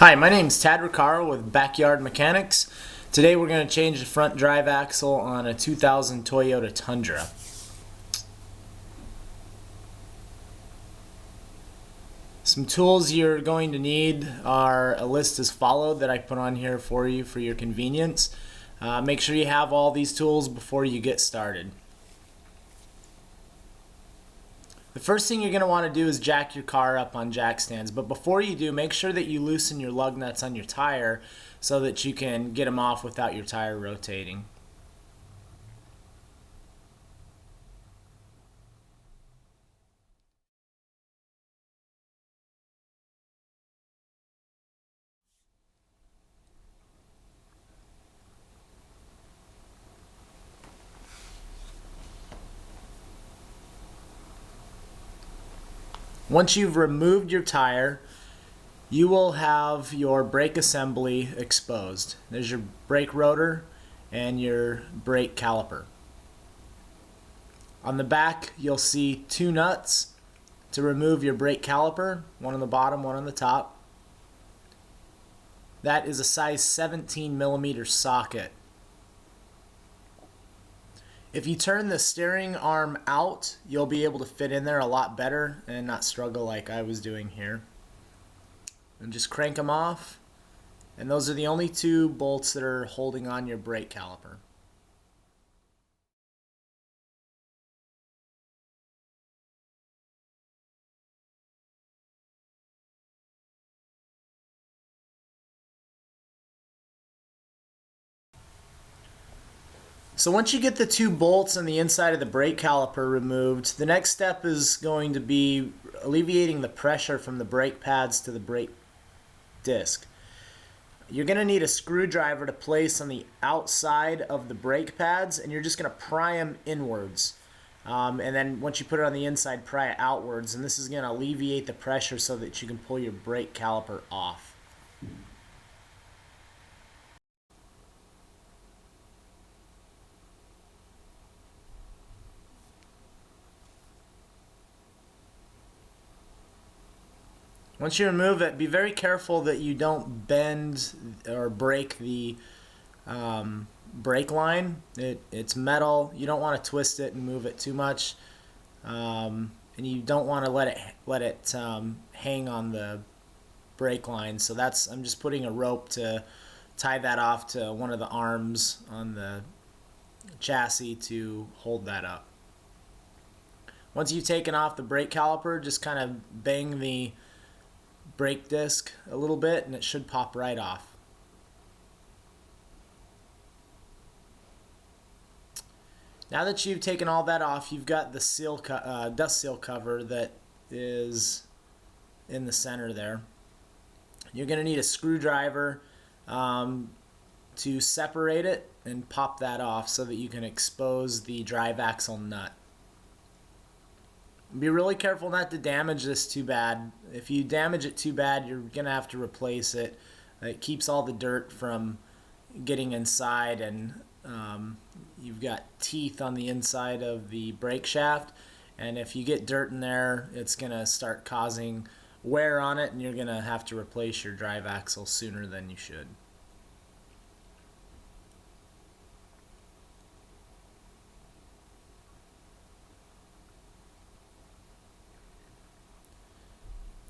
Hi, my name is Tad Recaro with Backyard Mechanics. Today we're going to change the front drive axle on a 2000 Toyota Tundra. Some tools you're going to need are a list as followed that I put on here for you for your convenience. Make sure you have all these tools before you get started. The first thing you're going to want to do is jack your car up on jack stands, but before you do, make sure that you loosen your lug nuts on your tire so that you can get them off without your tire rotating. Once you've removed your tire, you will have your brake assembly exposed. There's your brake rotor and your brake caliper. On the back, you'll see two nuts to remove your brake caliper, one on the bottom, one on the top. That is a size 17 millimeter socket. If you turn the steering arm out, you'll be able to fit in there a lot better and not struggle like I was doing here. And just crank them off, and those are the only two bolts that are holding on your brake caliper. So once you get the two bolts on the inside of the brake caliper removed, the next step is going to be alleviating the pressure from the brake pads to the brake disc. You're going to need a screwdriver to place on the outside of the brake pads, and you're just going to pry them inwards. And then once you put it on the inside, pry it outwards, and this is going to alleviate the pressure so that you can pull your brake caliper off. Once you remove it, be very careful that you don't bend or break the brake line. It's metal. You don't want to twist it and move it too much, and you don't want to let it hang on the brake line. So I'm just putting a rope to tie that off to one of the arms on the chassis to hold that up. Once you've taken off the brake caliper, just kind of bang the brake disc a little bit and it should pop right off. Now that you've taken all that off, you've got the dust seal cover that is in the center there. You're going to need a screwdriver to separate it and pop that off so that you can expose the drive axle nut. Be really careful not to damage this too bad. If you damage it too bad, you're going to have to replace it. It keeps all the dirt from getting inside, and you've got teeth on the inside of the brake shaft, and if you get dirt in there, it's going to start causing wear on it, and you're going to have to replace your drive axle sooner than you should.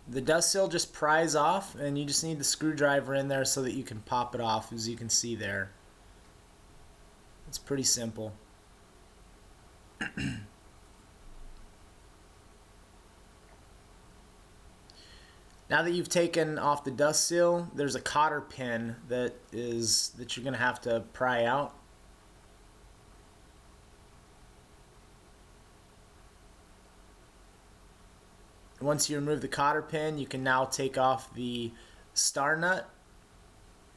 The dust seal just pries off, and you just need the screwdriver in there so that you can pop it off, as you can see there. It's pretty simple. Now that you've taken off the dust seal, there's a cotter pin that you're going to have to pry out. Once you remove the cotter pin, you can now take off the star nut.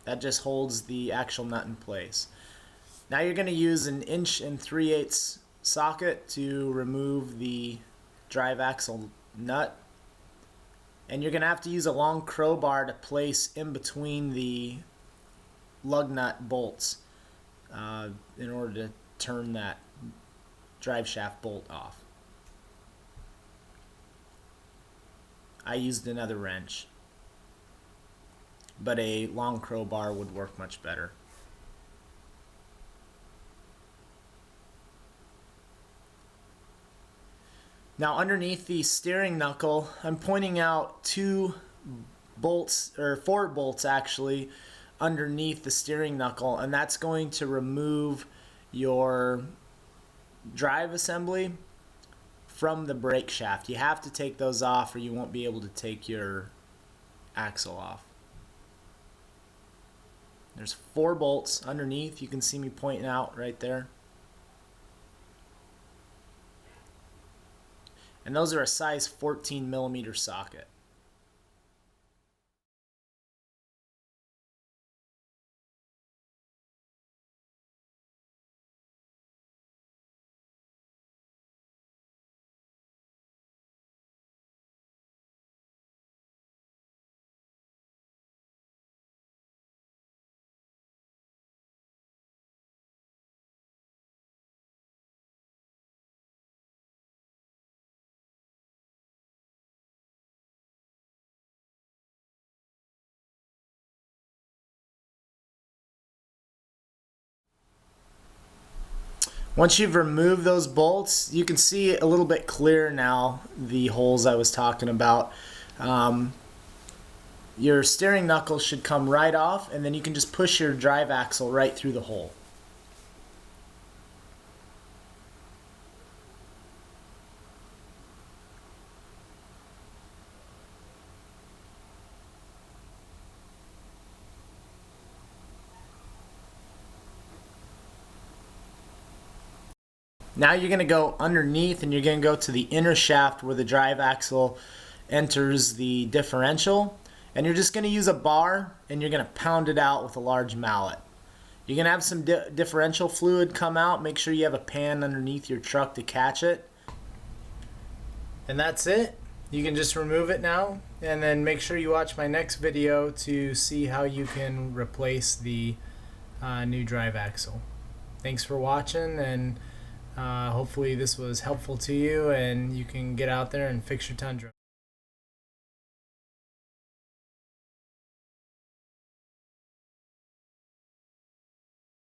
That just holds the actual nut in place. Now you're going to use an 1 3/8" socket to remove the drive axle nut. And you're going to have to use a long crowbar to place in between the lug nut bolts in order to turn that drive shaft bolt off. I used another wrench. but a long crowbar would work much better. Now underneath the steering knuckle, I'm pointing out 2 bolts, or 4 bolts actually, underneath the steering knuckle, and that's going to remove your drive assembly from the brake shaft. You have to take those off or you won't be able to take your axle off. There's 4 bolts underneath. You can see me pointing out right there. And those are a size 14 millimeter socket. Once you've removed those bolts, you can see a little bit clearer now the holes I was talking about. Your steering knuckle should come right off, and then you can just push your drive axle right through the hole. Now you're going to go underneath and you're going to go to the inner shaft where the drive axle enters the differential, and you're just going to use a bar and you're going to pound it out with a large mallet. You're going to have some differential fluid come out. Make sure you have a pan underneath your truck to catch it. And that's it. You can just remove it now, and then make sure you watch my next video to see how you can replace the new drive axle. Thanks for watching, and hopefully this was helpful to you and you can get out there and fix your Tundra.